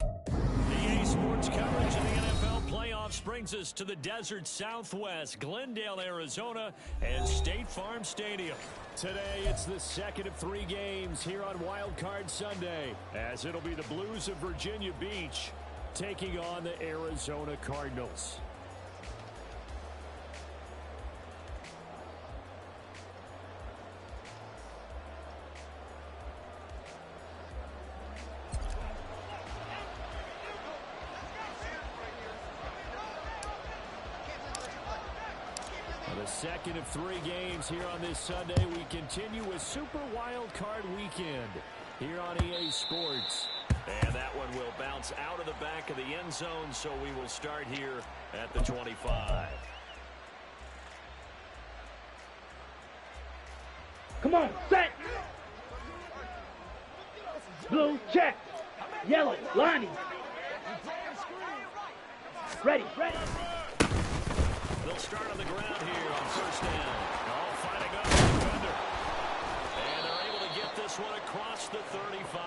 EA Sports coverage of the NFL playoffs brings us to the desert Southwest, Glendale, Arizona, and State Farm Stadium. Today, it's the second of 3 games here on Wild Card Sunday, as it'll be the Blues of Virginia Beach taking on the Arizona Cardinals. The second of 3 games here on this Sunday. We continue with Super Wild Card Weekend here on EA Sports. And that one will bounce out of the back of the end zone, so we will start here at the 25. Come on, set! Blue, check! Yellow, lining! Ready! They'll start on the ground here on first down. All fighting up the defender. And they're able to get this one across the 35.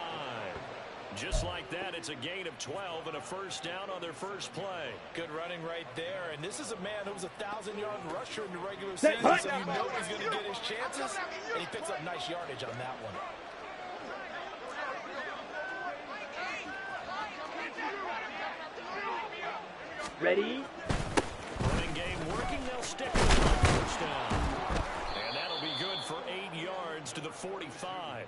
Just like that, it's a gain of 12 and a first down on their first play. Good running right there. And this is a man who was a 1,000-yard rusher in the regular season, so you know he's going to get his chances. And he picks up nice yardage on that one. Ready? Running game working. They'll stick with it on first down. And that'll be good for 8 yards to the 45.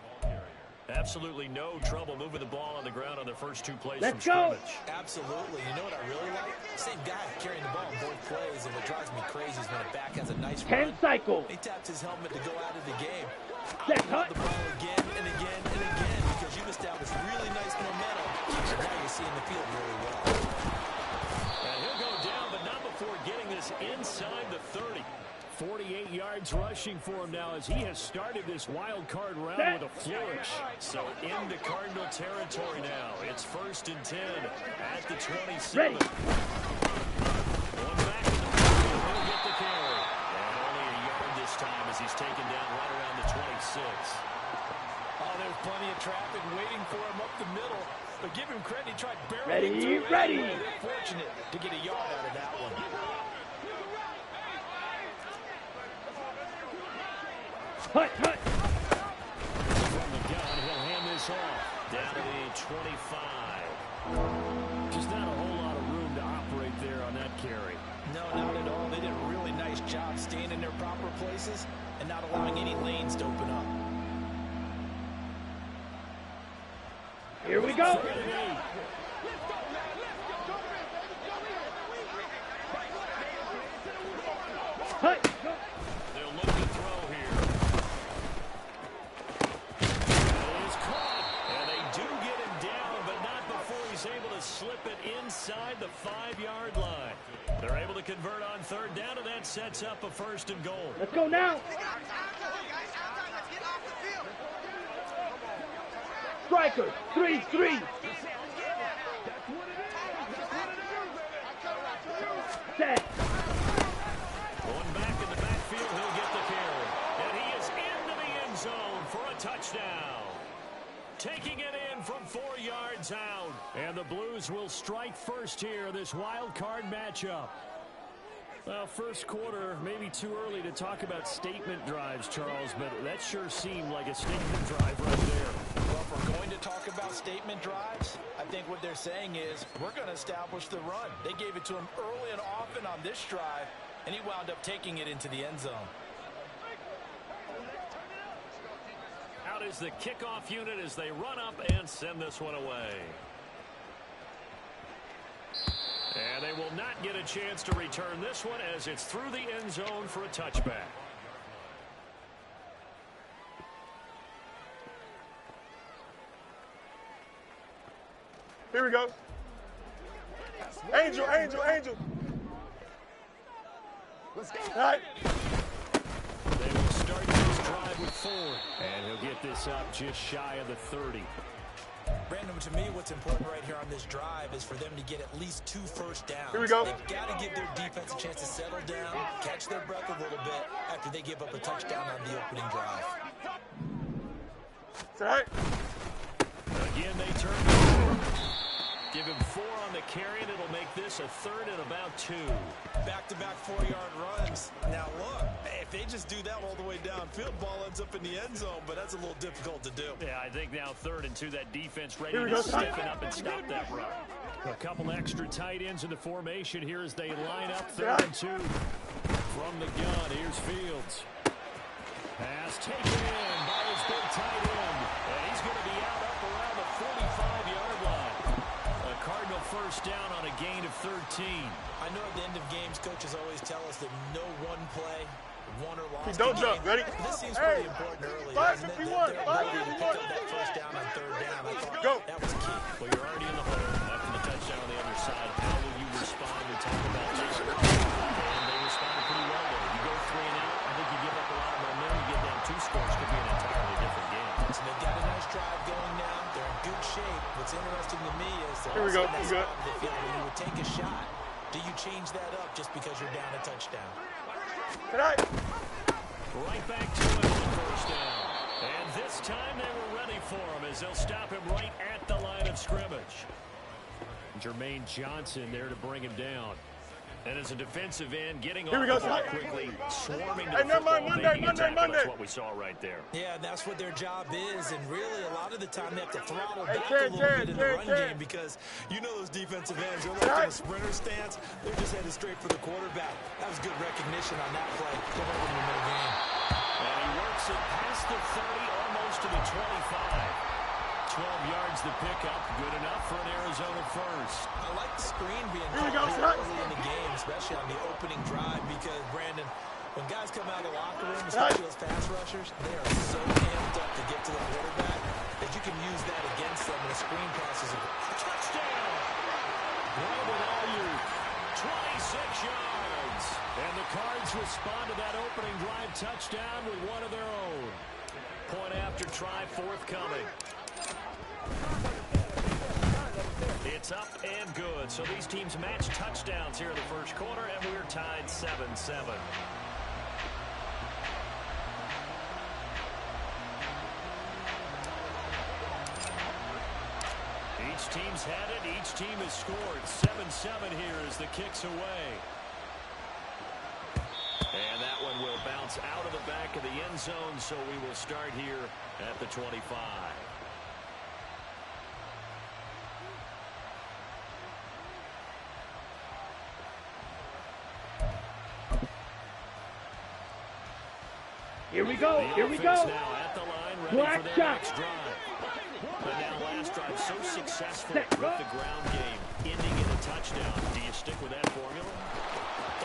Absolutely no trouble moving the ball on the ground on their first 2 plays from scrimmage. Absolutely. You know what I really like? Same guy carrying the ball in both plays, and what drives me crazy is when a back has a nice run. 10 cycle. He taps his helmet to go out of the game. Set, I'll the ball again and again and again because you've established really nice momentum, and now you're seeing the field really well. And he'll go down, but not before getting this inside the 30. 48 yards rushing for him now as he has started this wild card round with a flourish. So into Cardinal territory now. It's first and 10 at the 27. Ready. One back in the field. He'll get the carry. And only a yard this time as he's taken down right around the 26. Oh, there's plenty of traffic waiting for him up the middle. But give him credit, he tried barreling through it. Ready. They're fortunate to get a yard out of that one. Hut. From the gun, he'll hand this off. Down to the 25. Just not a whole lot of room to operate there on that carry. No, not at all. They did a really nice job staying in their proper places and not allowing any lanes to open up. Here we go. Hut. They'll look to throw here. It is caught, and they do get him down, but not before he's able to slip it inside the 5-yard line. They're able to convert on third down, and that sets up a first and goal. Let's go now. Striker, 3-3. Set. One back in the backfield, he'll get the carry. And he is into the end zone for a touchdown. Taking it in from 4 yards out. And the Blues will strike first here, this wild card matchup. Well, first quarter, maybe too early to talk about statement drives, Charles, but that sure seemed like a statement drive right there. Well, if we're going to talk about statement drives, I think what they're saying is we're going to establish the run. They gave it to him early and often on this drive, and he wound up taking it into the end zone. Out is the kickoff unit as they run up and send this one away. And they will not get a chance to return this one as it's through the end zone for a touchback. Here we go. Angel. Let's go. All right. They will start this drive with 4. And he'll get this up just shy of the 30. Brandon, to me, what's important right here on this drive is for them to get at least 2 first downs. Here we go. They've got to give their defense a chance to settle down, catch their breath a little bit after they give up a touchdown on the opening drive. It's all right. Again, they turn. Give him 4 on the carry, and it'll make this a 3rd and about 2. Back-to-back 4-yard runs. Now, look, if they just do that all the way downfield, ball ends up in the end zone, but that's a little difficult to do. Yeah, I think now 3rd and 2, that defense ready to stiffen up and stop that run. A couple extra tight ends in the formation here as they line up 3rd and 2. From the gun, here's Fields. Pass taken in by his big tight end. And he's going to be out up around the 45-yard line. A Cardinal first down on a gain of 13. I know at the end of games, coaches always tell us that no one play, won or lost. Don't jump. Ready? This seems pretty important early, doesn't it? Their ability to pick up that first down on 3rd down. I thought that was key. Well, you're already in the hole after the touchdown on the other side. How will you respond? We talk about this. And they responded pretty well there. You go 3 and out. I think you give up a lot of momentum. You get down 2 scores. Could be an entirely different game. So they've got a nice drive going now. They're in good shape. What's interesting to me is that here we go. they feel when you would take a shot, do you change that up just because you're down a touchdown? Tonight. Right back to it on 1st down. And this time they were ready for him as they'll stop him right at the line of scrimmage. Jermaine Johnson there to bring him down. And as a defensive end, getting off the ball quickly, swarming to the football, making a tackle. That's what we saw right there. Yeah, that's what their job is, and really a lot of the time they have to throttle back a little bit in the run game because you know those defensive ends, they're like in a sprinter stance. They're just headed straight for the quarterback. That was good recognition on that play. Come over in the game. And he works it past the 30, almost to the 25. 12 yards to pick up, good enough for an Arizona first. I like the screen being called early in the game, especially on the opening drive, because, Brandon, when guys come out of the locker room, especially those pass rushers, they are so amped up to get to the quarterback that you can use that against them, and the screen passes a touchdown. Brandon Ayuk, 26 yards. And the Cards respond to that opening drive touchdown with one of their own. Point after try forthcoming. It's up and good. So these teams match touchdowns here in the first quarter, and we're tied 7-7. Each team's had it. Each team has scored. 7-7 here as the kick's away. And that one will bounce out of the back of the end zone, so we will start here at the 25. Here we go. Here we go. Now at the line, ready Black for their shot. next drive. But now last drive so successful with the ground game, ending in a touchdown. Do you stick with that formula?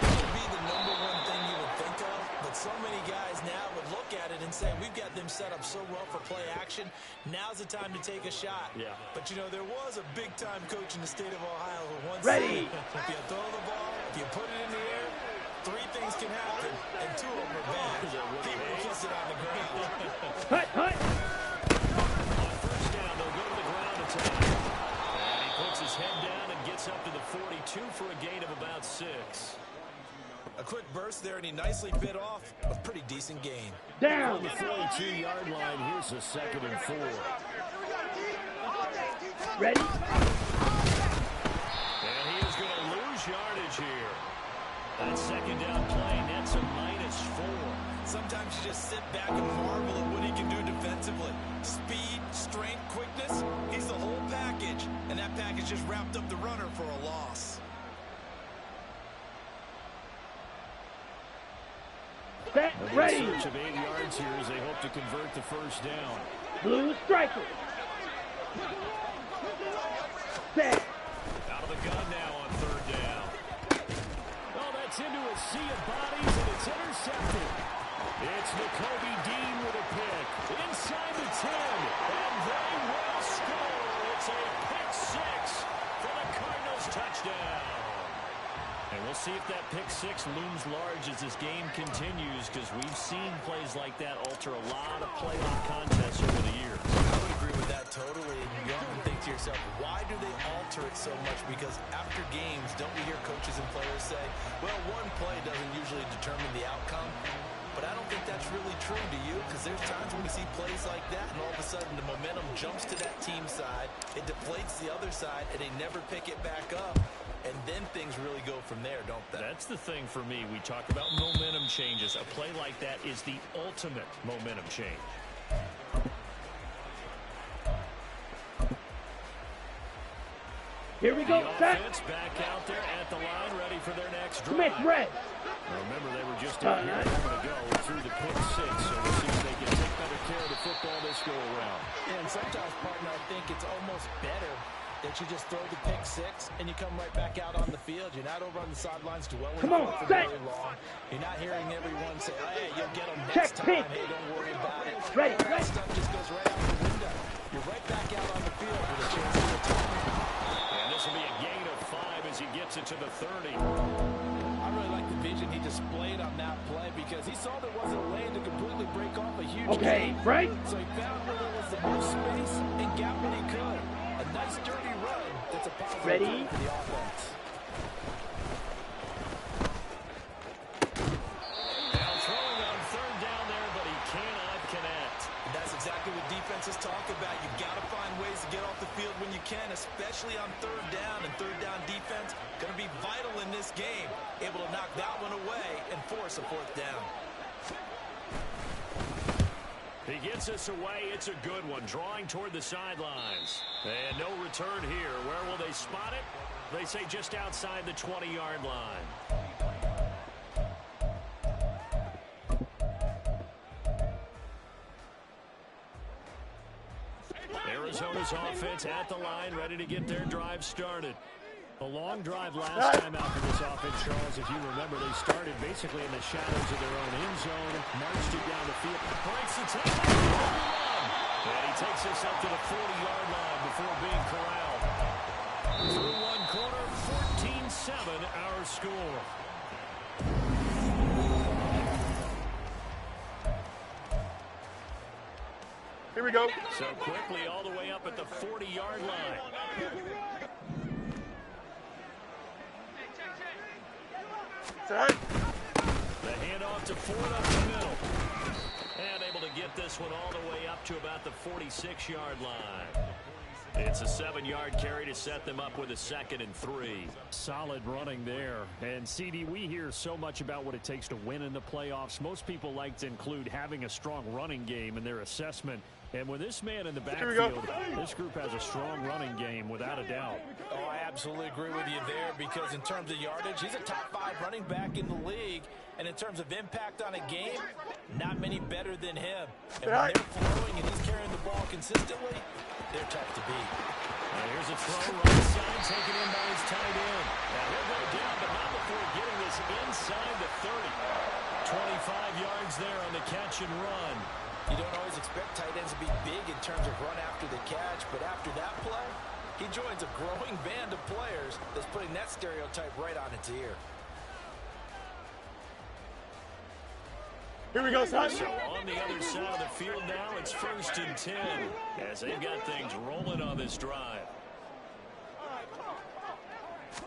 That would be the #1 thing you would think of, but so many guys now would look at it and say, we've got them set up so well for play action. Now's the time to take a shot. Yeah. But, you know, there was a big-time coach in the state of Ohio who once Ready. said, if you throw the ball, if you put it in the air, 3 things can happen, and 2 of them are bad. People kiss it on the ground. Hut, hut. On first down, they'll go to the ground attack. And he puts his head down and gets up to the 42 for a gain of about 6. A quick burst there, and he nicely bit off a pretty decent gain. Down. On the 42-yard line, here's a 2nd and 4. Ready. And he is going to lose yardage here. That 2nd down play nets a -4. Sometimes you just sit back and marvel at what he can do defensively. Speed, strength, quickness, he's the whole package. And that package just wrapped up the runner for a loss. Set. Ready. A search of 8 yards here as they hope to convert the first down. Blue striker. Set. Out of the gun now on 3rd down. Oh, that's into a sea of bodies, and it's intercepted. It's Nakobe Dean with a pick. Inside the 10, and they will score. It's a pick 6 for the Cardinals touchdown. And we'll see if that pick 6 looms large as this game continues, because we've seen plays like that alter a lot of playoff contests over the years. I would agree with that totally. And you often think to yourself, why do they alter it so much? Because after games, don't we hear coaches and players say, well, one play doesn't usually determine the outcome. But but I don't think that's really true, do you? Because there's times when we see plays like that, and all of a sudden the momentum jumps to that team side, it deflates the other side, and they never pick it back up. And then things really go from there, don't they? That's the thing for me. We talk about momentum changes. A play like that is the ultimate momentum change. Here we go. Set. Back out there at the line, ready for their next drive. Commit red. Remember, they were just out here a moment ago through the pick six, so we'll see if they can take better care of the football this go around. And sometimes, partner, I think it's almost better that you just throw the pick six and you come right back out on the field. You're not over on the sidelines dwelling on it for very long. You're not hearing everyone say, hey, you'll get them next time. Hey, don't worry about it. Ready. That stuff just goes right out the window. You're right back out on the field with a chance to return. And this will be a gain of 5 as he gets it to the 30. I really like the vision he displayed on that play because he saw there wasn't a lane to completely break off a huge game. Right. So he found where there was the most space and got what he could. A nice dirty run that's a positive Ready. for the offense. Now throwing on third down there, but he cannot connect. And that's exactly what defenses talk about. You've got to find ways to get off the field when you can, especially on third down. And third down defense going to be vital in this game. Able to knock that one away and force a fourth down. He gets us away. It's a good one. Drawing toward the sidelines. And no return here. Where will they spot it? They say just outside the 20-yard line. Arizona's offense at the line, ready to get their drive started. A long drive last time out for this offense, Charles. If you remember, they started basically in the shadows of their own end zone, marched it down the field, breaks the tackle, and he takes us up to the 40-yard line before being corralled. Through one quarter, 14-7 our score. Here we go. So quickly all the way up at the 40-yard line. Set. The handoff to Ford up the middle. And able to get this one all the way up to about the 46-yard line. It's a 7-yard carry to set them up with a 2nd and 3. Solid running there. And, CD, we hear so much about what it takes to win in the playoffs. Most people like to include having a strong running game in their assessment. And with this man in the backfield, this group has a strong running game without a doubt. Oh, I absolutely agree with you there because in terms of yardage, he's a top 5 running back in the league. And in terms of impact on a game, not many better than him. And when they're flowing and he's carrying the ball consistently, they're tough to beat. Now here's a throw right side, taken in by his tight end. Now he'll go down, but not before getting this inside the 30. 25 yards there on the catch and run. You don't always expect tight ends to be big in terms of run after the catch, but after that play, he joins a growing band of players that's putting that stereotype right on its ear. Here we go, son. So on the other side of the field now, it's 1st and 10 as they've got things rolling on this drive.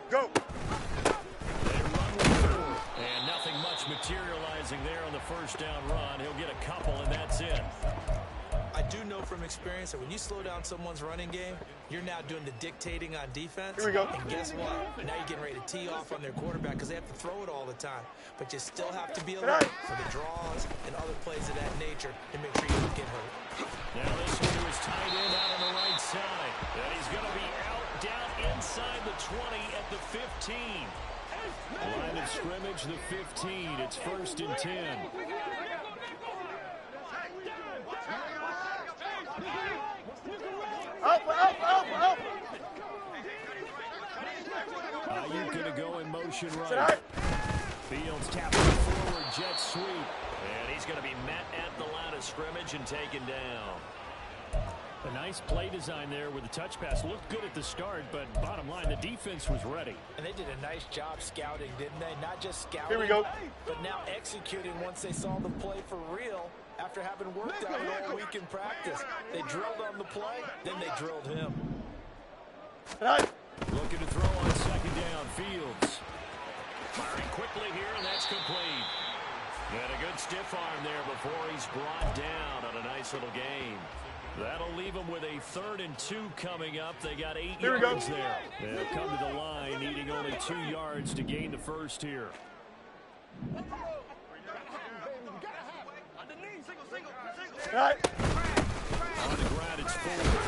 Go. They run with 4, and nothing much materializing there on the first down run. He'll get a couple, and that's it. I do know from experience that when you slow down someone's running game, you're now doing the dictating on defense. Here we go. And guess what? Now you're getting ready to tee off on their quarterback because they have to throw it all the time. But you still have to be alert for the draws and other plays of that nature to make sure you don't get hurt. Now this one to his tight end out on the right side. And he's going to be out down inside the 20 at the 15. Line of scrimmage, the 15. It's 1st and 10. Up. You're going to go in motion right. Fields tapping forward, jet sweep. And he's going to be met at the line of scrimmage and taken down. A nice play design there with the touch pass. Looked good at the start, but bottom line, the defense was ready. And they did a nice job scouting, didn't they? Not just scouting, here we go, but now executing once they saw the play for real after having worked on it all week in practice. They drilled on the play, then they drilled him. Looking to throw on 2nd down. Fields firing quickly here, and that's complete. And a good stiff arm there before he's brought down on a nice little gain. That'll leave them with a 3rd and 2 coming up. They got 8 yards there. They'll come to the line needing only 2 yards to gain the first here. Right. On the ground, it's forward.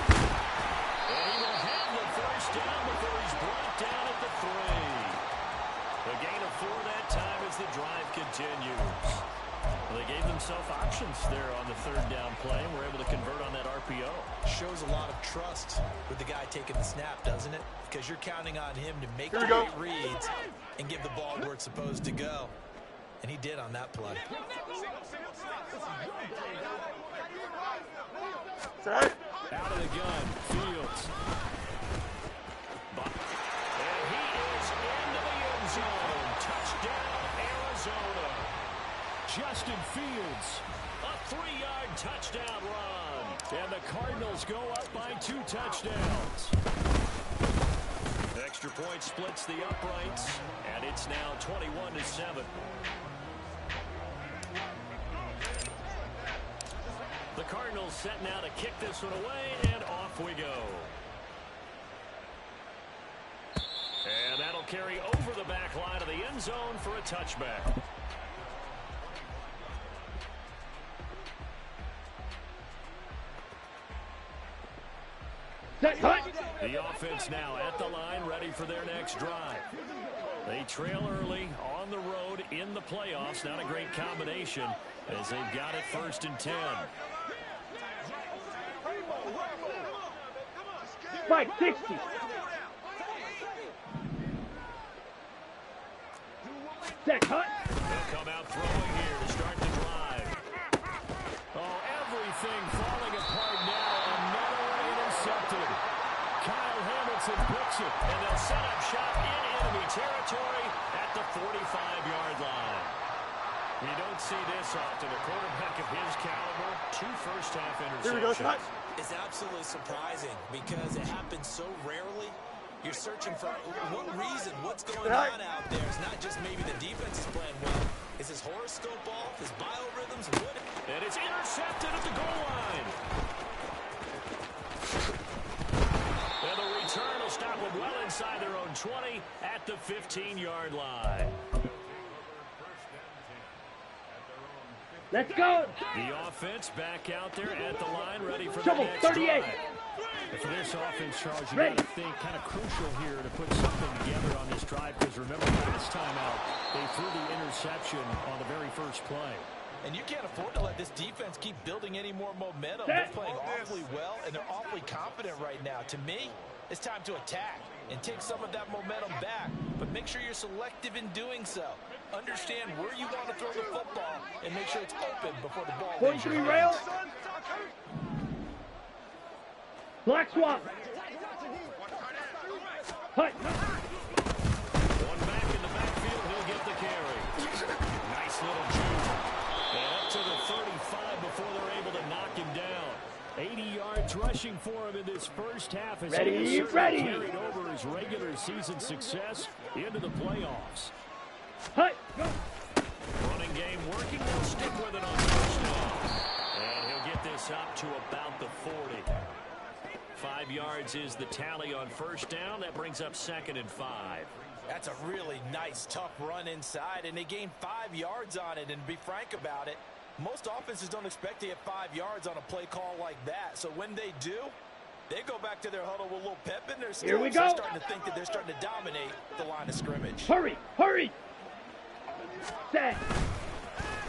And he will have the first down before he's brought down at the 3. A gain of 4 that time as the drive continues. Well, they gave themselves options there on the 3rd down play and were able to convert on that RPO. Shows a lot of trust with the guy taking the snap, doesn't it? Because you're counting on him to make the Here we go. great reads and give the ball where it's supposed to go. And he did on that play. Right. Out of the gun, Fields. And he is into the end zone. Touchdown, Arizona. Justin Fields, a 3-yard touchdown run. And the Cardinals go up by 2 touchdowns. Extra point splits the uprights, and it's now 21-7. The Cardinals set now to kick this one away, and off we go. And that'll carry over the back line of the end zone for a touchback. The offense now at the line, ready for their next drive. They trail early on the road in the playoffs. Not a great combination as they've got it 1st and 10. Right, 60. Set, cut. They'll come out throwing here to start the drive. Oh, everything falling apart now. Another one intercepted. Kyle Hamilton picks it, and they'll set up shop in enemy territory at the 45-yard line. You don't see this often. A quarterback of his caliber, 2 first-half interceptions. It's absolutely surprising because it happens so rarely. You're searching for what reason, what's going on out there. It's not just maybe the defense is playing well. Is his horoscope off? His biorhythms? What? And it's intercepted at the goal line. And the return will stop them well inside their own 20 at the 15-yard line. Let's go. The offense back out there at the line, ready for the Trouble, next 38. drive. For this offense, Charles, you Ready. got to think kind of crucial here to put something together on this drive, because remember last time out, they threw the interception on the very first play. And you can't afford to let this defense keep building any more momentum. They're playing awfully well, and they're awfully confident right now. To me, it's time to attack and take some of that momentum back, but make sure you're selective in doing so. Understand where you want to throw the football and make sure it's open before the ball leaves 43 your rail. hands. Black swamp. Hut. One back in the backfield, he'll get the carry. Nice little juke. And up to the 35 before they're able to knock him down. 80 yards rushing for him in this first half as Ready, he has ready. carried over his regular season success into the playoffs. Hut. Running game working, they'll stick with it on first down. And he'll get this up to about the 40. 5 yards is the tally on first down. That brings up 2nd and 5. That's a really nice, tough run inside, and they gained 5 yards on it. And to be frank about it, most offenses don't expect to get 5 yards on a play call like that. So when they do, they go back to their huddle with a little pep in their step. Here we So go. they're starting to think that they're starting to dominate the line of scrimmage. Hurry, hurry. Set.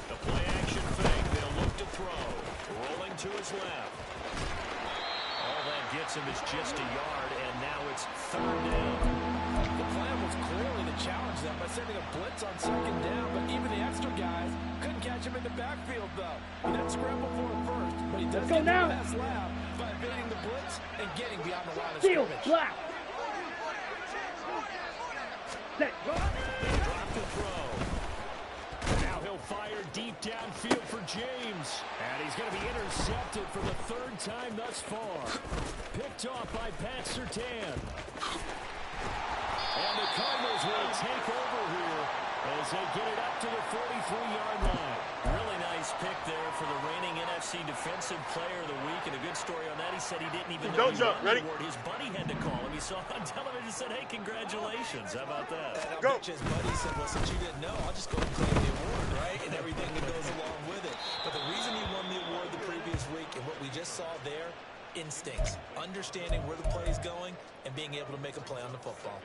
The play action fake. They'll look to throw. Rolling to his left. All that gets him is just a yard, and now it's 3rd down. The plan was clearly to challenge them by sending a blitz on 2nd down, but even the extra guys couldn't catch him in the backfield, though. He doesn't scramble for it first, but he does Let's go get now. the pass lab by evading the blitz and getting beyond the line of Field. scrimmage. Black. Set. Drop the throw. Now he'll fire deep downfield for James. And he's going to be intercepted for the 3rd time thus far. Picked off by Pat Surtain. And the Cardinals will take over here as they get it up to the 43-yard line. for the reigning NFC Defensive Player of the Week, and a good story on that. He said he didn't even know Don't he jump. won the Ready? award. His buddy had to call him. He saw it on television and said, hey, congratulations. How about that? And I'll Go. bet you his buddy said, well, since you didn't know, I'll just go and claim the award, right? And everything that goes along with it. But the reason he won the award the previous week and what we just saw there, instincts, understanding where the play is going and being able to make a play on the football.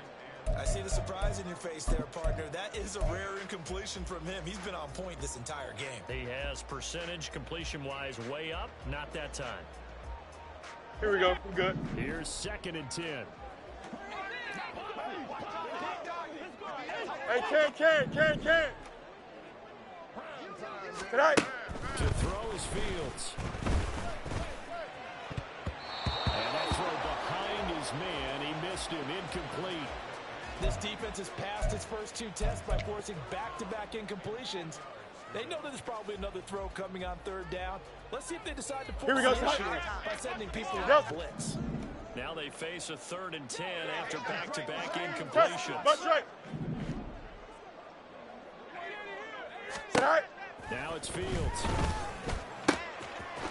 I see the surprise in your face there, partner. That is a rare incompletion from him. He's been on point this entire game. He has percentage completion-wise way up. Not that time. Here we go. We're good. Here's 2nd and 10. Hey, can. Tonight. To throw is Fields. And that throw behind his man. He missed him. Incomplete. This defense has passed its first 2 tests by forcing back-to-back incompletions. They know that there's probably another throw coming on 3rd down. Let's see if they decide to Here we force go. the issue by sending people on Yep. blitz. Now they face a 3rd and 10 after back-to-back incompletions. Bunch right. Tonight. Now it's Fields.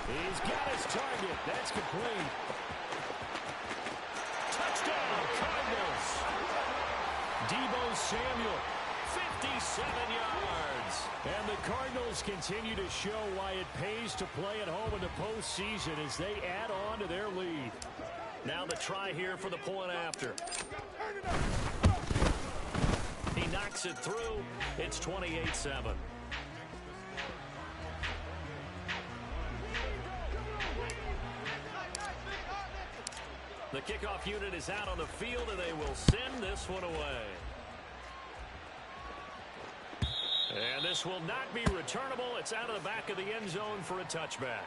He's got his target. That's complete. Touchdown, Cardinals. Deebo Samuel, 57 yards. And the Cardinals continue to show why it pays to play at home in the postseason as they add on to their lead. Now the try here for the point after. He knocks it through. It's 28-7. The kickoff unit is out on the field, and they will send this one away. And this will not be returnable. It's out of the back of the end zone for a touchback.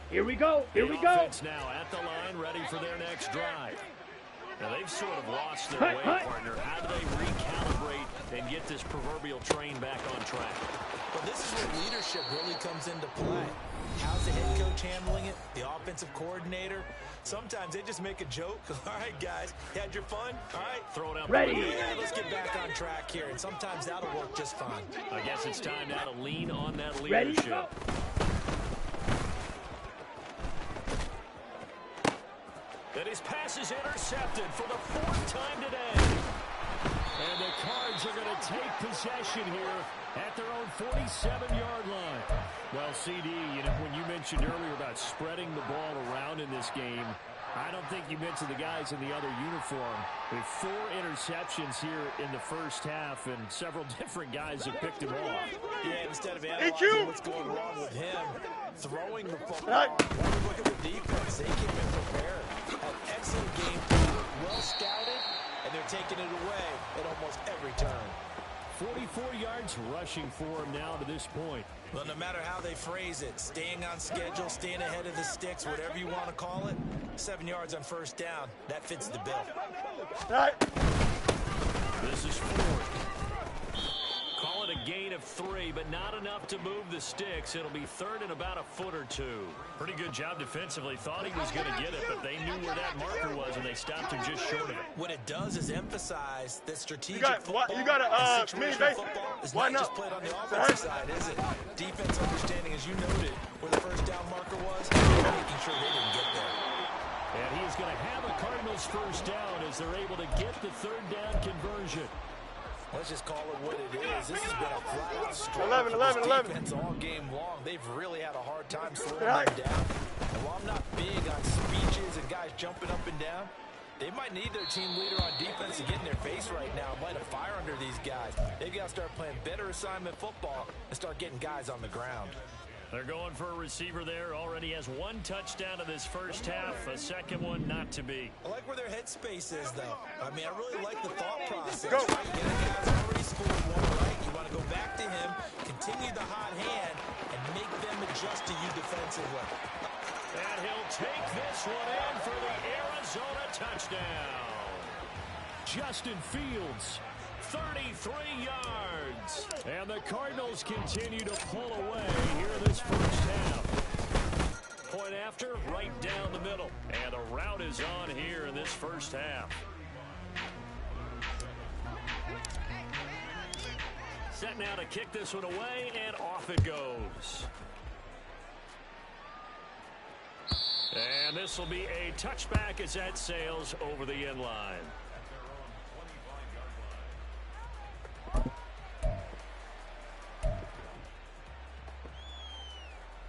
Here we go. Here we The go. offense now at the line, ready for their next drive. Now, they've sort of lost their way, partner. How do they recalibrate and get this proverbial train back on track? But this is where leadership really comes into play. How's the head coach handling it? The offensive coordinator? Sometimes they just make a joke. All right, guys, you had your fun? All right. Throw it out. Ready. Yeah, let's get back on track here. And sometimes that'll work just fine. I guess it's time now to lean on that Ready, leadership. go. And his pass is intercepted for the 4th time today. And the Cards are going to take possession here at their own 47-yard line. Well, CD, you know, when you mentioned earlier about spreading the ball around in this game, I don't think you mentioned the guys in the other uniform. With 4 interceptions here in the first half, and several different guys have picked him off. Yeah, instead of analyzing what's going wrong with him, throwing the football. Look at the defense. They came in prepared. An excellent game plan, well scouted, and they're taking it away at almost every turn. 44 yards rushing for him now to this point. Well, no matter how they phrase it, staying on schedule, staying ahead of the sticks, whatever you want to call it, 7 yards on 1st down, that fits the bill. Tonight. This is 4th. Call it a gain of 3, but not enough to move the sticks. It'll be 3rd and about a foot or 2. Pretty good job defensively. Thought he was going to get it, but they knew where that marker was, and they stopped him just short of it. What it does is emphasize that strategic You football got a and mini situational base. football is Why not just not? played on the offensive side, is it? Defense understanding, as you noted, where the 1st down marker was, making sure they didn't get there. And he is going to have the Cardinals 1st down as they're able to get the 3rd down conversion. Let's just call it what it is. This has been a flat-out struggle 11, for this 11. defense all game long. They've really had a hard time slowing them down. And while I'm not big on speeches and guys jumping up and down, they might need their team leader on defense to get in their face right now and light a fire under these guys. They've got to start playing better assignment football and start getting guys on the ground. They're going for a receiver there. Already has 1 touchdown in this first half. A second one not to be. I like where their headspace is, though. I mean, I really like the thought process. Go. Right? You get a guy's already scored one, right? You want to go back to him, continue the hot hand, and make them adjust to you defensively. And he'll take this one in for the Arizona touchdown. Justin Fields, 33 yards. And the Cardinals continue to pull away here in this first half. Point after, right down the middle. And the route is on here in this first half. Set now to kick this one away, and off it goes. And this will be a touchback as that sails over the end line.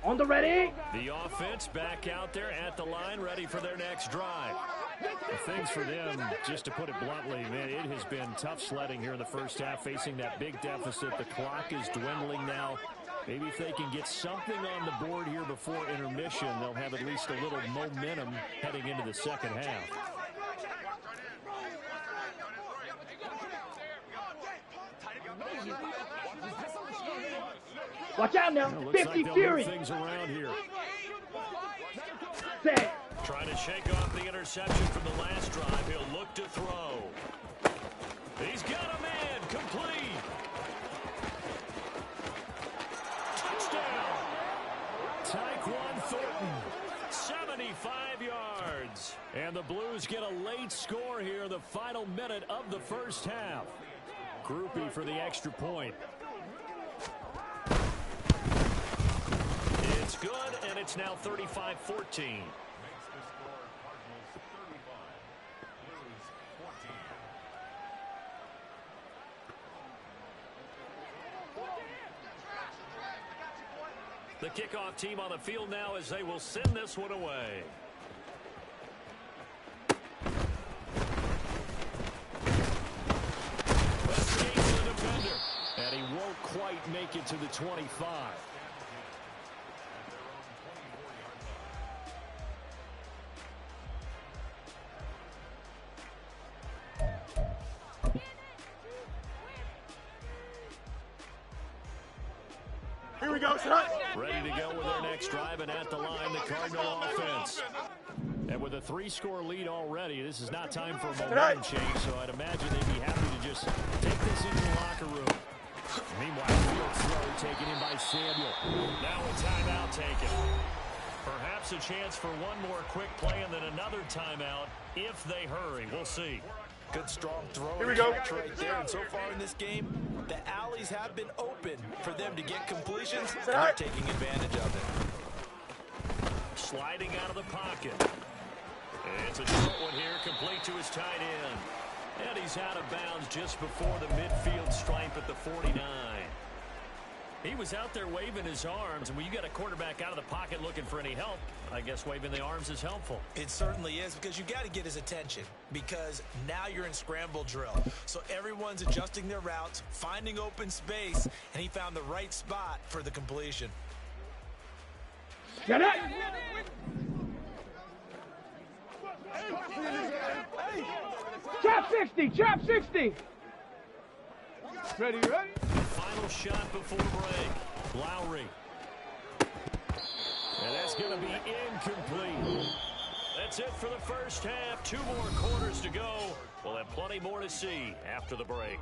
On the ready. The offense back out there at the line, ready for their next drive. The things for them, just to put it bluntly, man, it has been tough sledding here in the first half, facing that big deficit. The clock is dwindling now. Maybe if they can get something on the board here before intermission, they'll have at least a little momentum heading into the second half. Watch out now. Looks 50 like they'll Fury. move things around here. Set. Trying to shake off the interception from the last drive. He'll look to throw. He's got a man. Complete. Touchdown. Tyquan Thornton. 75 yards. And the Blues get a late score here, the final minute of the first half. Groupie for the extra point. It's good, and it's now 35-14. The kickoff team on the field now as they will send this one away. Escapes the defender. And he won't quite make it to the 25. Here we go, son. Ready to go with their next drive, and at the line, the Cardinal offense. And with a 3-score lead already, this is not time for a momentum change, so I'd imagine they'd be happy to just take this into the locker room. Meanwhile, field throw taken in by Samuel. Now a timeout taken. Perhaps a chance for one more quick play and then another timeout if they hurry. We'll see. Good strong throw. Here we go. Right there. And so far in this game, the alleys have been open for them to get completions, and Right. they're taking advantage of it. Sliding out of the pocket. It's a short one here, complete to his tight end. And he's out of bounds just before the midfield stripe at the 49. He was out there waving his arms, and when you got a quarterback out of the pocket looking for any help, I guess waving the arms is helpful. It certainly is, because you got to get his attention, because now you're in scramble drill. So everyone's adjusting their routes, finding open space, and he found the right spot for the completion. Get it. Trap 60. Trap 60. Ready? Final shot before break. Lowry. And that's going to be incomplete. That's it for the first half. 2 more quarters to go. We'll have plenty more to see after the break.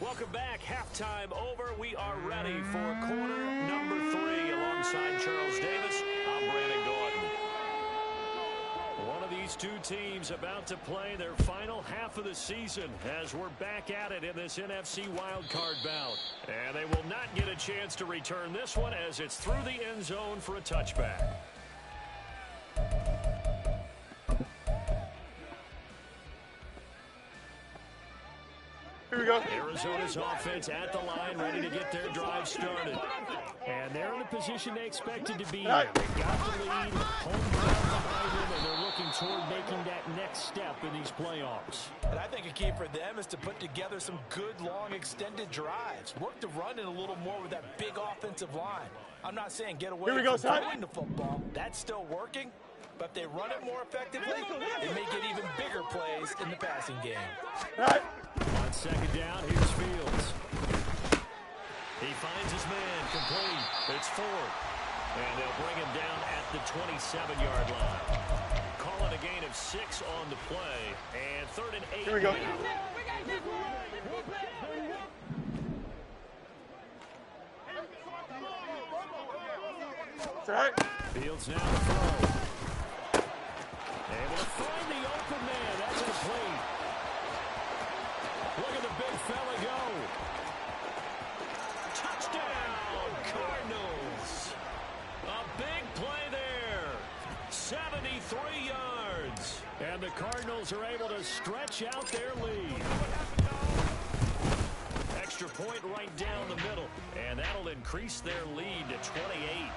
Welcome back. Halftime over. We are ready for quarter number 3 alongside Charles Davis. I'm Brandon Gordon. One of these two teams about to play their final half of the season as we're back at it in this NFC wildcard bout. And they will not get a chance to return this one as it's through the end zone for a touchback. Here we go. Arizona's offense at the line, ready to get their drive started. And they're in the position they expected to be in. They got the lead, home ground behind them, and they're looking toward making that next step in these playoffs. And I think a key for them is to put together some good, long, extended drives. Work to run it a little more with that big offensive line. I'm not saying get away Here we go, from son. throwing the football. That's still working. But if they run it more effectively, they may get even bigger plays in the passing game. Right. On second down, here's Fields. He finds his man, complete. It's Ford. And they'll bring him down at the 27-yard line. Call it a gain of 6 on the play. And 3rd and 8. Here we go. That's right. Fields now to throw. Able to find the open man. That's complete. Look at the big fella go. Touchdown, Cardinals. A big play there. 73 yards. And the Cardinals are able to stretch out their lead. Extra point right down the middle. And that'll increase their lead to 28.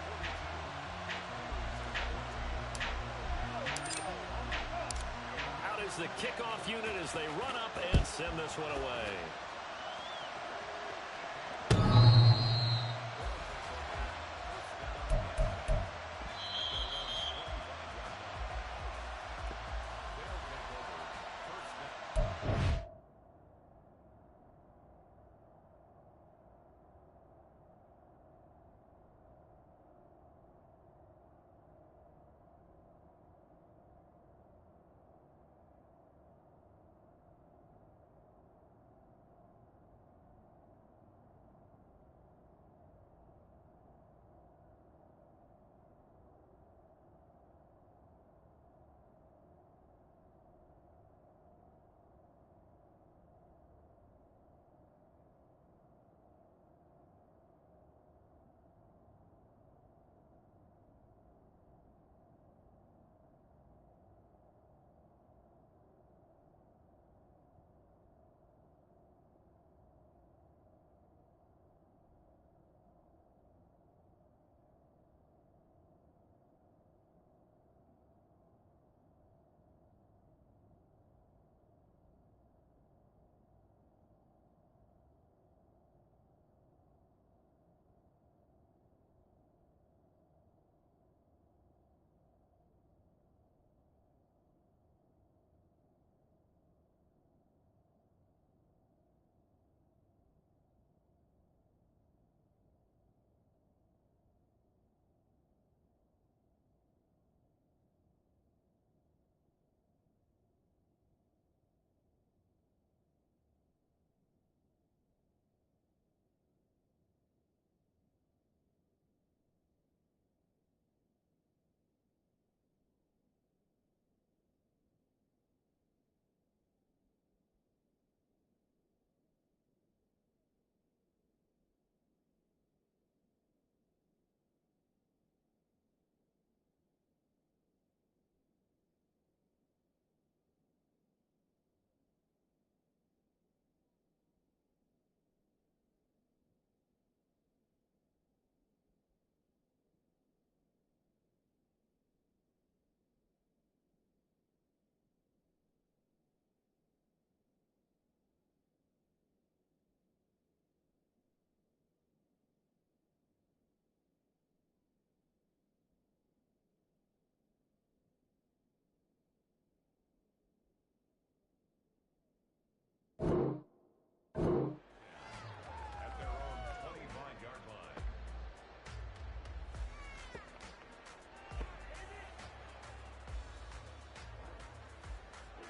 Out is the kickoff unit as they run up and send this one away.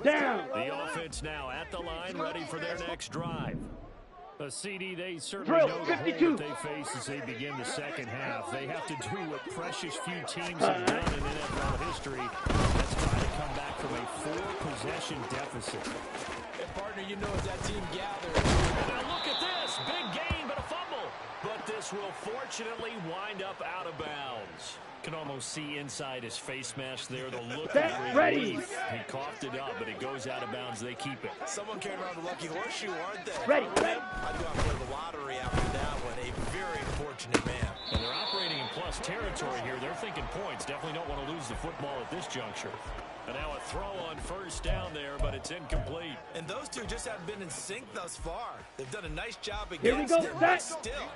Down. The offense now at the line, ready for their next drive. A CD they certainly Drill, know the 52. hole that they face as they begin the second half. They have to do what precious few teams have done in NFL history. That's try to come back from a 4-possession deficit. And partner, you know as that team gathers. Now look at this. Big gain, but a fumble. But this will fortunately wind up out of bounds. Can almost see inside his face mask there the look of relief. He coughed it up, but it goes out of bounds. They keep it. Someone carried around the lucky horseshoe, aren't they? Ready. I'd go out and play the lottery after that one. A very fortunate man. And they're operating in plus territory here. They're thinking points. Definitely don't want to lose the football at this juncture. And now a throw on first down there, but it's incomplete. And those two just haven't been in sync thus far. They've done a nice job Here we against go, him. Zach. Still,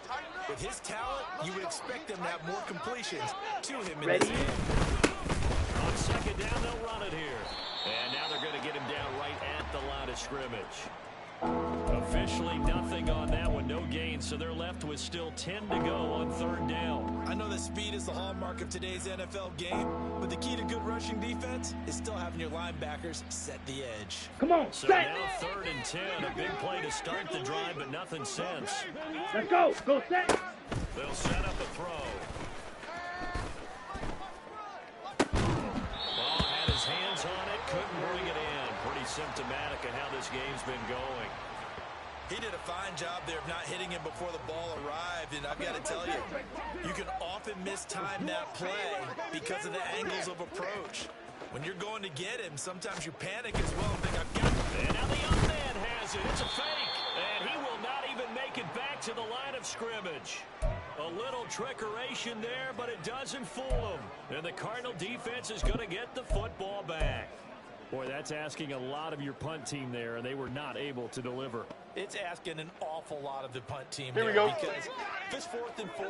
with his talent, you would expect them to have more completions to him in Ready. his hand. On second down, they'll run it here. And now they're going to get him down right at the line of scrimmage. Officially nothing on that one, no gain, so they're left with still 10 to go on third down. I know that speed is the hallmark of today's NFL game, but the key to good rushing defense is still having your linebackers set the edge. Come on, So set. now third and 10, a big play to start the drive, but nothing since. Let's go. Go set. They'll set up a throw. hands on it, couldn't bring it in. Pretty symptomatic of how this game's been going. He did a fine job there of not hitting him before the ball arrived, and I've got to tell you, you can often mistime that play because of the angles of approach. When you're going to get him, sometimes you panic as well and think, I've got him. And now the young man has it. It's a fake, and he will not even make it back to the line of scrimmage. A little trickeration there, but it doesn't fool him. And the Cardinal defense is going to get the football back. Boy, that's asking a lot of your punt team there, and they were not able to deliver. It's asking an awful lot of the punt team Here we there go. because if it's 4th and 4,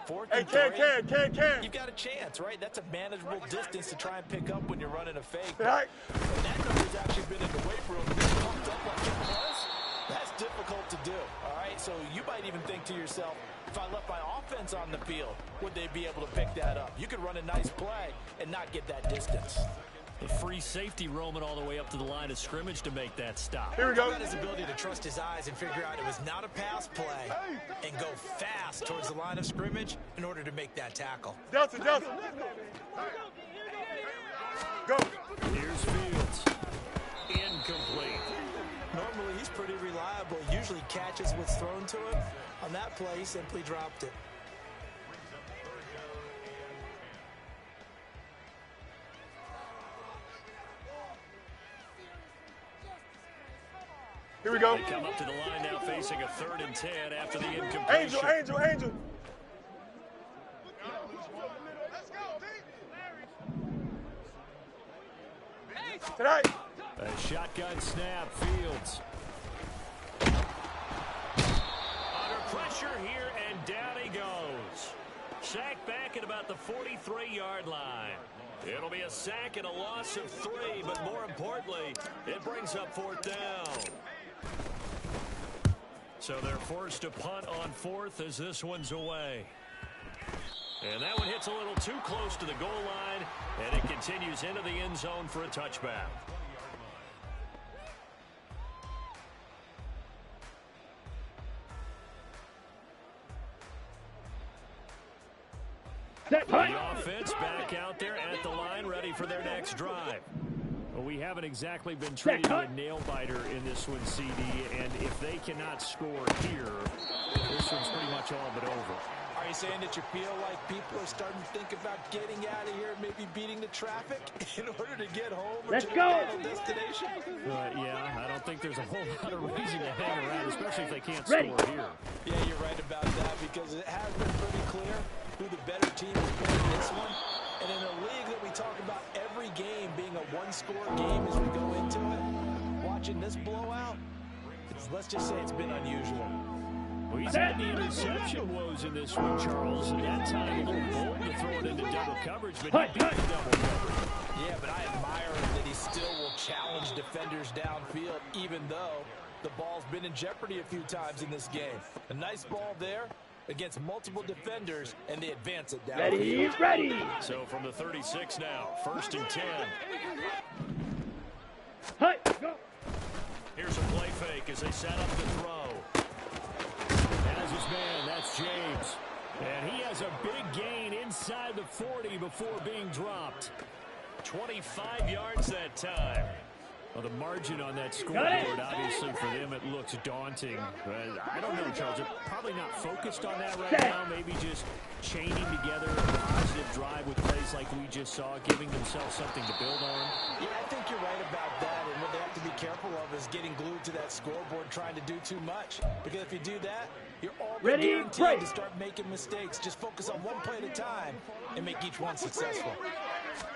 4th Hey, and 3, can. you've got a chance, right? That's a manageable distance to try and pick up when you're running a fake. Right. When that number's actually been in the weight room and been pumped up like it was, that's difficult to do, all right? So you might even think to yourself, if I left my offense on the field, would they be able to pick that up? You could run a nice play and not get that distance. The free safety roaming all the way up to the line of scrimmage to make that stop. Here we go. Got his ability to trust his eyes and figure out it was not a pass play and go fast towards the line of scrimmage in order to make that tackle. Delta. Go. Here's Fields. Incomplete. Normally, he's pretty reliable. Usually catches what's thrown to him. On that play, he simply dropped it. Here we go. They come up to the line now facing a 3rd and 10 after the incompletion. Angel. Tonight. A shotgun snap, Fields. Under pressure here, and down he goes. Sacked back at about the 43-yard line. It'll be a sack and a loss of 3, but more importantly, it brings up 4th down. So they're forced to punt on 4th as this one's away. And that one hits a little too close to the goal line, and it continues into the end zone for a touchback. The offense back out there at the line, ready for their next drive. Well, we haven't exactly been treated to a nail-biter in this one, CD, and if they cannot score here, this one's pretty much all but over. Are you saying that you feel like people are starting to think about getting out of here, maybe beating the traffic in order to get home or Let's to go. their final destination? Yeah, I don't think there's a whole lot of reason to hang around, especially if they can't Ready. score here. Yeah, you're right about that because it has been pretty clear who the better team has been in this one. And in a league that we talk about every game being a one-score game as we go into it, watching this blowout, let's just say it's been unusual. Well, he's had the interception woes in this one, Charles, and that time a little bold to throw it into double coverage, but he beat the double coverage. Yeah, but I admire him that he still will challenge defenders downfield, even though the ball's been in jeopardy a few times in this game. A nice ball there against multiple defenders, and they advance it downfield. Ready. So from the 36 now, 1st and 10. Hey, go. Here's a play fake as they set up the throw. Has his man, that's James. And he has a big gain inside the 40 before being dropped. 25 yards that time. Well, the margin on that scoreboard, obviously for them, it looks daunting. I don't know, Charles. They're probably not focused on that right now. Maybe just chaining together a positive drive with plays like we just saw, giving themselves something to build on. Yeah, I think you're right about that, and what they have to be careful of is getting glued to that scoreboard trying to do too much. Because if you do that, you're already guaranteed to start making mistakes. Just focus on one play at a time and make each one successful.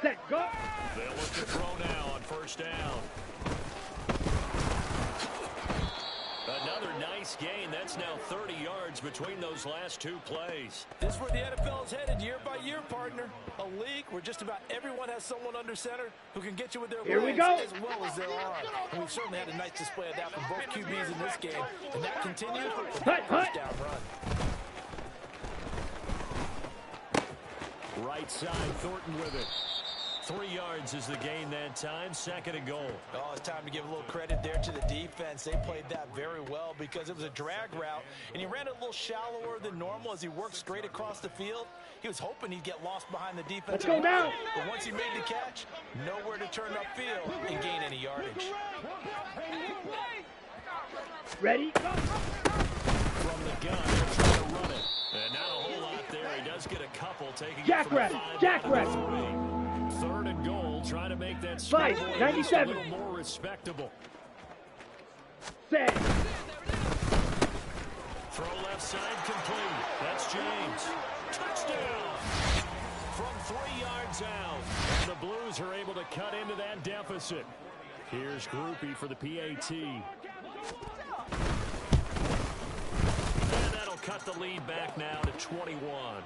Set, go. They'll look to throw now on 1st down. Another nice gain. That's now 30 yards between those last 2 plays. This is where the NFL is headed year by year, partner. A league where just about everyone has someone under center who can get you with their Here we legs go. as well as their arm. And we've certainly had a nice display of that from both QBs in this game. And that continues with that first down run. Right side, Thornton with it. 3 yards is the gain that time. 2nd and goal. Oh, it's time to give a little credit there to the defense. defense, they played that very well because it was a drag route, and he ran it a little shallower than normal as he worked straight across the field. He was hoping he'd get lost behind the defense. Let's go now. But once he made the catch, nowhere to turn upfield and gain any yardage. Ready? From the gun, they're trying to run it. And not a whole lot there. He does get a couple, taking Jackrabbit, it from 5 Jackrabbit. down to 3. 3rd and goal, trying to make that Five, scoreboard 97. just a little more respectable. Set. Throw left side complete. That's James. Touchdown. From 3 yards out. And the Blues are able to cut into that deficit. Here's Groupie for the PAT. And that'll cut the lead back now to 21.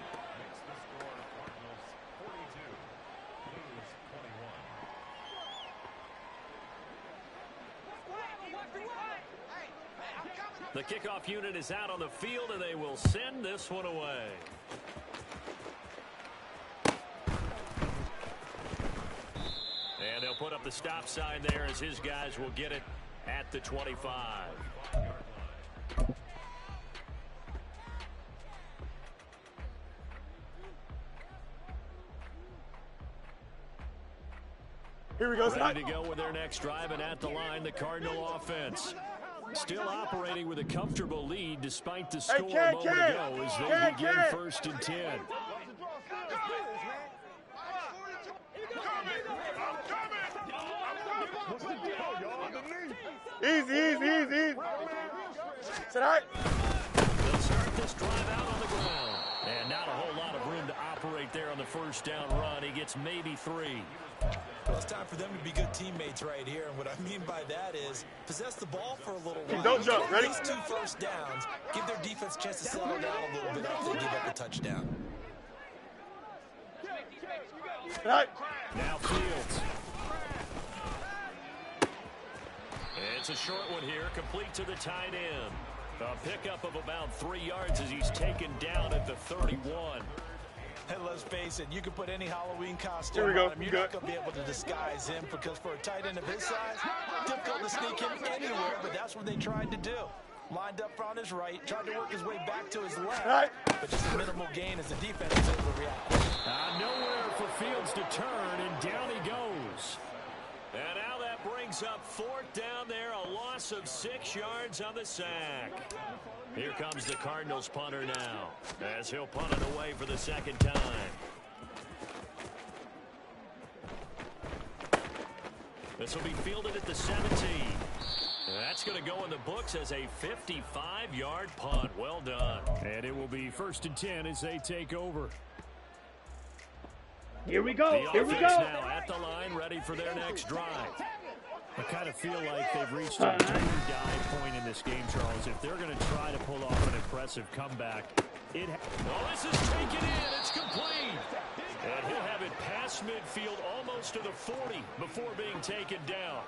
The kickoff unit is out on the field, and they will send this one away. And they'll put up the stop sign there as his guys will get it at the 25. Here we go. Ready to go with their next drive, and at the line, the Cardinal offense. Still operating with a comfortable lead despite the score a moment ago as they begin 1st and 10. Easy. Tonight. They'll start this drive out on the ground. And not a whole lot of room to operate there on the 1st down run. He gets maybe 3. Well, it's time for them to be good teammates right here. And what I mean by that is possess the ball for a little while. Don't jump. Ready? These 2 first downs, give their defense a chance to settle down a little bit after they give up a touchdown. Tonight. Now Fields. It's a short one here, complete to the tight end. A pickup of about 3 yards as he's taken down at the 31. And let's face it, you can put any Halloween costume on him. You're not going to be able to disguise him because for a tight end of his size, difficult to sneak him anywhere, but that's what they tried to do. Lined up on his right, tried to work his way back to his left, but just a minimal gain as the defense is able to react. Nowhere for Fields to turn, and down he goes. And now that brings up 4th down there, a loss of 6 yards on the sack. Here comes the Cardinals punter now, as he'll punt it away for the 2nd time. This will be fielded at the 17. That's going to go in the books as a 55-yard punt. Well done. And it will be 1st and 10 as they take over. Here we go. The Here we offense go. now at the line, ready for their next drive. I kind of feel like they've reached a do-or-die point in this game, Charles. If they're going to try to pull off an impressive comeback, this is taken in. It's complete. And he'll have it past midfield almost to the 40 before being taken down.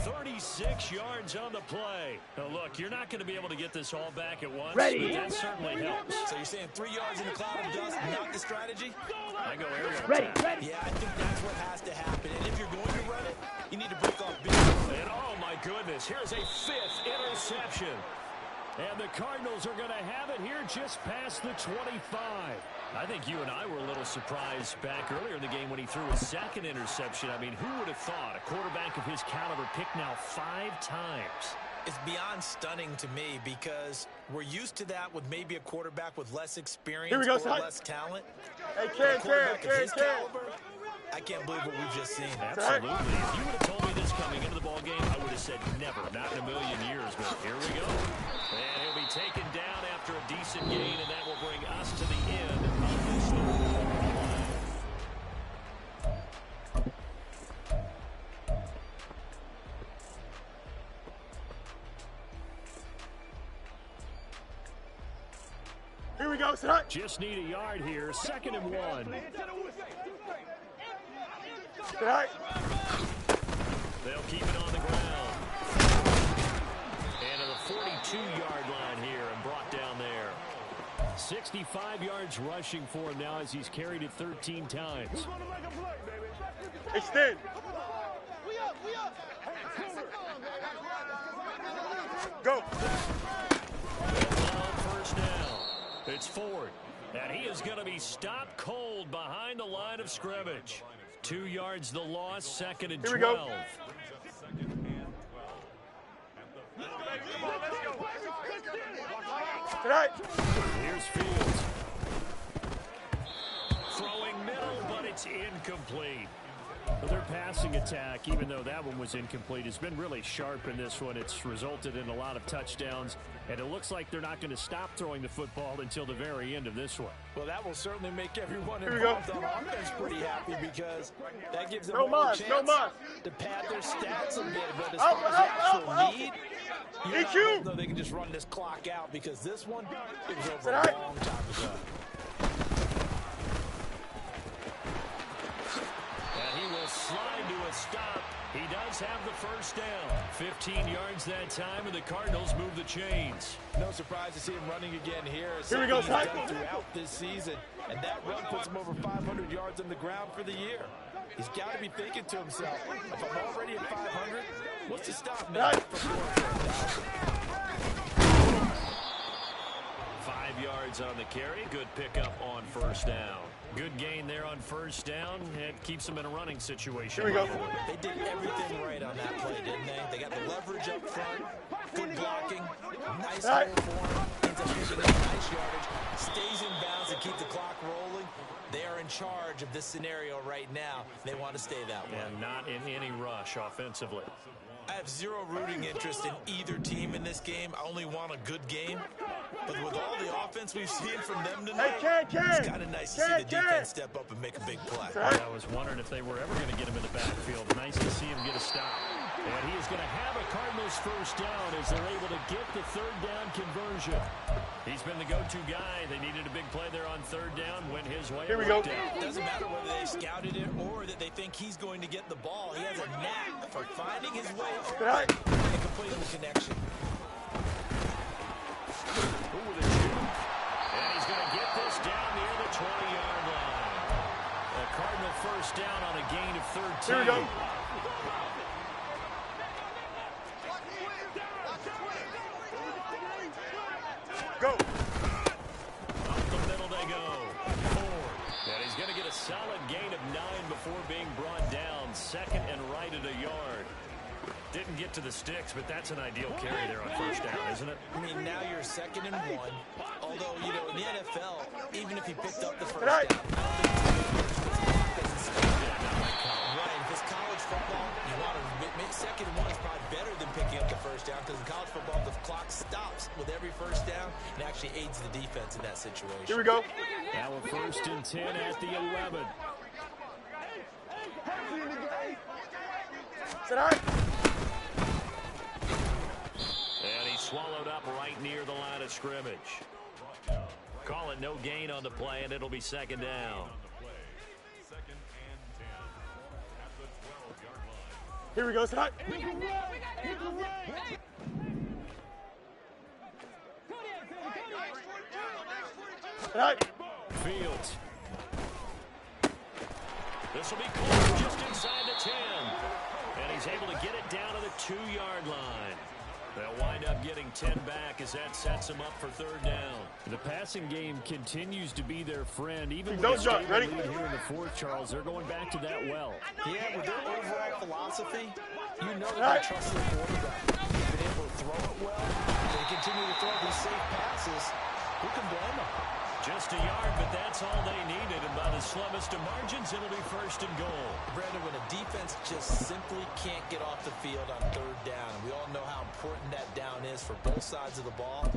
36 yards on the play. Now, look, you're not going to be able to get this all back at once, Ready. but that certainly helps. So you're saying 3 yards in a cloud of dust, not the strategy? I go aerial Ready. attack. Ready. Yeah, I think that's what has to happen. And if you're going to run it, you need to break off big. And oh my goodness, here's a 5th interception. And the Cardinals are going to have it here just past the 25. I think you and I were a little surprised back earlier in the game when he threw his 2nd interception. I mean, who would have thought a quarterback of his caliber picked now 5 times? It's beyond stunning to me because we're used to that with maybe a quarterback with less experience Here we go, or son. less talent. Hey, A quarterback of his caliber, I can't believe what we've just seen. Absolutely. If you would have told me this coming into the ball game, I would have said never, not in a million years. But here we go. And he'll be taken down after a decent gain, and that will bring us to the end of this third. Here we go, son. Just need a yard here. 2nd and 1. Tonight. They'll keep it on the ground. And to the 42-yard line here and brought down there. 65 yards rushing for him now as he's carried it 13 times. Extend. forward. And he is going to be stopped cold behind the line of scrimmage. 2 yards the loss, 2nd and 12. Here we go. Tonight. Here's Fields. Throwing middle, but it's incomplete. Well, their passing attack, even though that one was incomplete, has been really sharp in this one. It's resulted in a lot of touchdowns, and it looks like they're not going to stop throwing the football until the very end of this one. Well, that will certainly make everyone involved on offense pretty happy because that gives them a chance to pad their stats a bit. But as far as actual need, you know they can just run this clock out because this one, it was over a long time ago. Slide to a stop. He does have the first down. 15 yards that time, and the Cardinals move the chains. No surprise to see him running again here. Here we go, he's done throughout this season, and that run puts him over 500 yards on the ground for the year. He's got to be thinking to himself, if I'm already at 500, what's to stop me from going for 1,000? 5 yards on the carry. Good pickup on first down. Good gain there on first down. It keeps them in a running situation. Here we go. They did everything right on that play, didn't they? They got the leverage up front, good blocking, nice hole for him, ends up picking up nice yardage, stays in bounds and keep the clock rolling. They are in charge of this scenario right now. They want to stay that way. And not in any rush offensively. I have zero rooting interest in either team in this game. I only want a good game. But with all the offense we've seen from them tonight, it's kind of nice to see the defense step up and make a big play. I was wondering if they were ever going to get him in the backfield. Nice to see him get a stop. And he is going to have a Cardinals first down as they're able to get the third down conversion. He's been the go-to guy. They needed a big play there on third down. Went his way. Here we go. It doesn't matter whether they scouted it or that they think he's going to get the ball. He has a knack for finding his way and completing the connection. Ooh, the shoot. And he's going to get this down near the 20-yard line. A Cardinal first down on a gain of 13. Here we go. Go. Up the middle they go. Ford. And he's going to get a solid gain of 9 before being brought down. 2nd and right at a yard. Didn't get to the sticks, but that's an ideal carry there on first down, isn't it? I mean, now you're 2nd and 1. Although, you know, in the NFL, even if he picked up the first down, I don't think it's right. If it's college football, you want to make 2nd and 1 is probably better than picking up the first down because in college football, the clock stops with every first down and actually aids the defense in that situation. Here we go. Now a 1st and 10 at the 11. Tonight. And he swallowed up right near the line of scrimmage. Call it no gain on the play, and it'll be 2nd down. Here we go, tonight. Tonight. Fields. This will be close just inside the 10. And he's able to get it down to the 2-yard line. They'll wind up getting 10 back as that sets them up for 3rd down. The passing game continues to be their friend. Even Don't with a jump. Ready? lead here in the 4th, Charles, they're going back to that well. Yeah, with their overall philosophy, you know that they trust their quarterback. They've been able to throw it well. They continue to throw these safe passes. Who can blame them? Just a yard, but that's all they needed. And by the slimmest of margins, it'll be 1st and goal. Brandon, when a defense just simply can't get off the field on 3rd down, we all know how important that down is for both sides of the ball,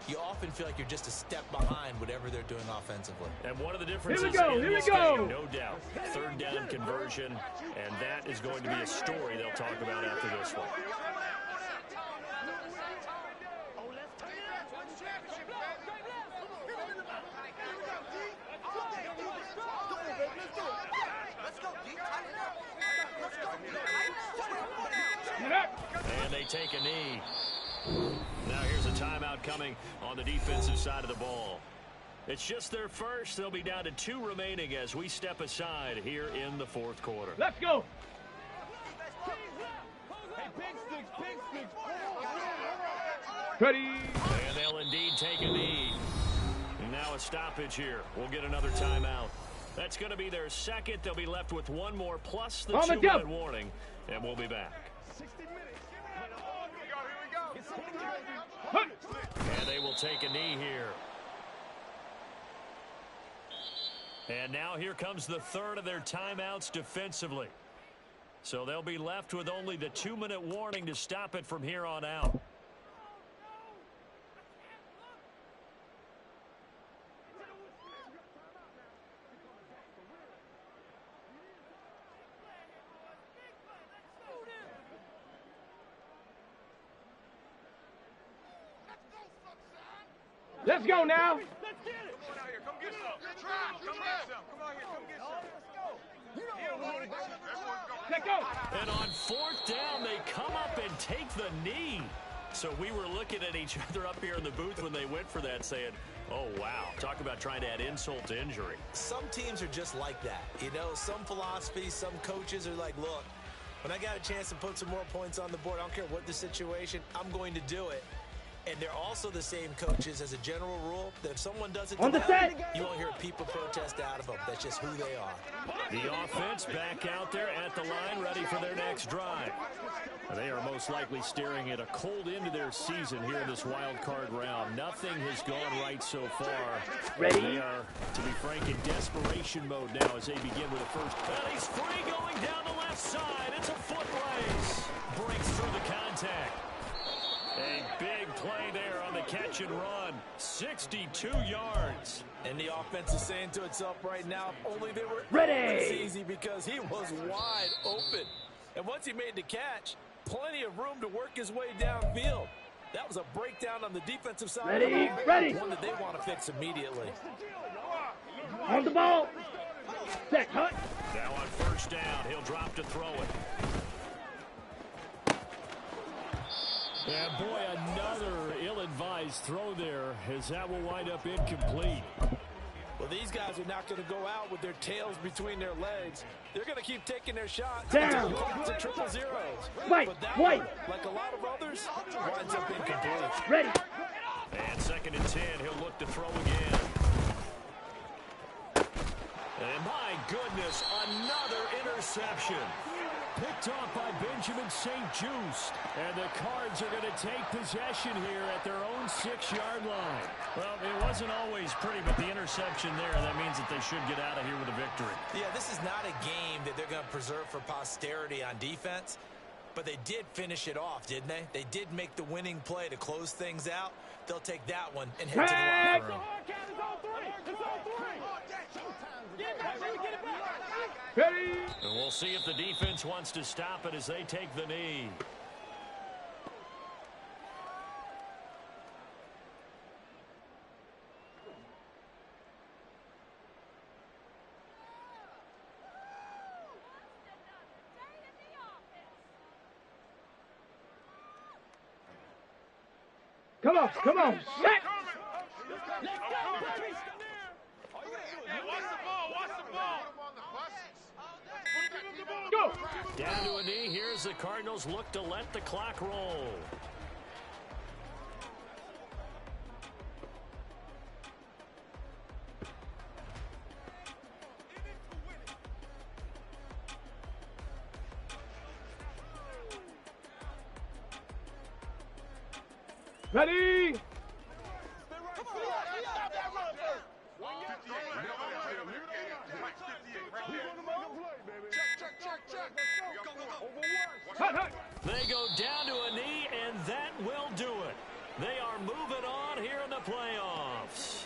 you often feel like you're just a step behind whatever they're doing offensively. And one of the differences in this game, no doubt, 3rd down conversion, and that is going to be a story they'll talk about after this one. And they take a knee. Now here's a timeout coming on the defensive side of the ball. It's just their first. They'll be down to 2 remaining as we step aside here in the 4th quarter. Let's go. Ready. And they'll indeed take a knee. And now a stoppage here. We'll get another timeout. That's going to be their second. They'll be left with one more plus the 2-minute warning, and we'll be back. 60 minutes. Here we go. And they will take a knee here. And now here comes the third of their timeouts defensively. So they'll be left with only the 2-minute warning to stop it from here on out. Let's go now. Let's get it. Come on out here. Come get some. Come get some. Come out here. Come get some. Let's go. And on fourth down, they come up and take the knee. So we were looking at each other up here in the booth when they went for that saying, oh, wow, talk about trying to add insult to injury. Some teams are just like that. You know, some philosophies, some coaches are like, look, when I got a chance to put some more points on the board, I don't care what the situation, I'm going to do it. And they're also the same coaches as a general rule that if someone does it to them, you won't hear people protest out of them. That's just who they are. The offense back out there at the line, ready for their next drive. They are most likely staring at a cold end of their season here in this wild card round. Nothing has gone right so far. Ready? They are, to be frank, in desperation mode now as they begin with the first. And he's free going down the left side. It's a foot race. Breaks through the contact. A big play there on the catch and run. 62 yards. And the offense is saying to itself right now, only they were ready. It's easy because he was wide open. And once he made the catch, plenty of room to work his way downfield. That was a breakdown on the defensive side. Ready, ready. One that they want to fix immediately. On the ball. Set, cut. Now on first down, he'll drop to throw it. And boy, another ill-advised throw there as that will wind up incomplete. Well, these guys are not going to go out with their tails between their legs. They're going to keep taking their shots Down. to triple zeros. Wait, but that wait. one, like a lot of others, winds up incomplete. Ready. And 2nd and 10, he'll look to throw again. And my goodness, another interception. Picked off by Benjamin St. Just. And the Cards are going to take possession here at their own 6-yard line. Well, it wasn't always pretty, but the interception there, that means that they should get out of here with a victory. Yeah, this is not a game that they're going to preserve for posterity on defense, but they did finish it off, didn't they? They did make the winning play to close things out. They'll take that one and head to the locker room. Ready. And we'll see if the defense wants to stop it as they take the knee. Come on, come on. Set. Go. Down to a knee. Here's the Cardinals look to let the clock roll. Ready. They go down to a knee, and that will do it. They are moving on here in the playoffs.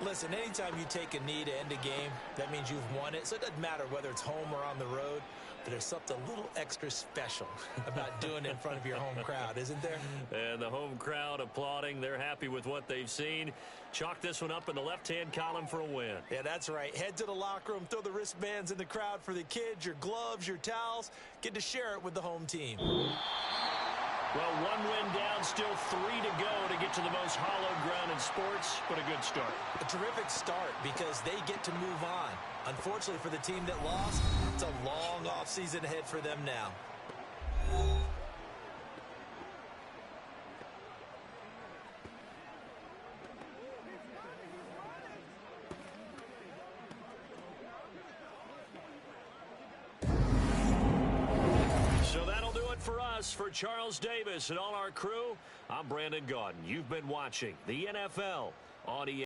Listen, anytime you take a knee to end a game, that means you've won it. So it doesn't matter whether it's home or on the road, but there's something a little extra special about doing it in front of your home crowd, isn't there? And the home crowd applauding. They're happy with what they've seen. Chalk this one up in the left-hand column for a win. Yeah, that's right. Head to the locker room, throw the wristbands in the crowd for the kids, your gloves, your towels. Get to share it with the home team. Well, one win down, still 3 to go to get to the most hallowed ground in sports, but a good start. A terrific start because they get to move on. Unfortunately for the team that lost, it's a long offseason ahead for them now. us, for Charles Davis and all our crew, I'm Brandon Gaudin. You've been watching the NFL on ESPN.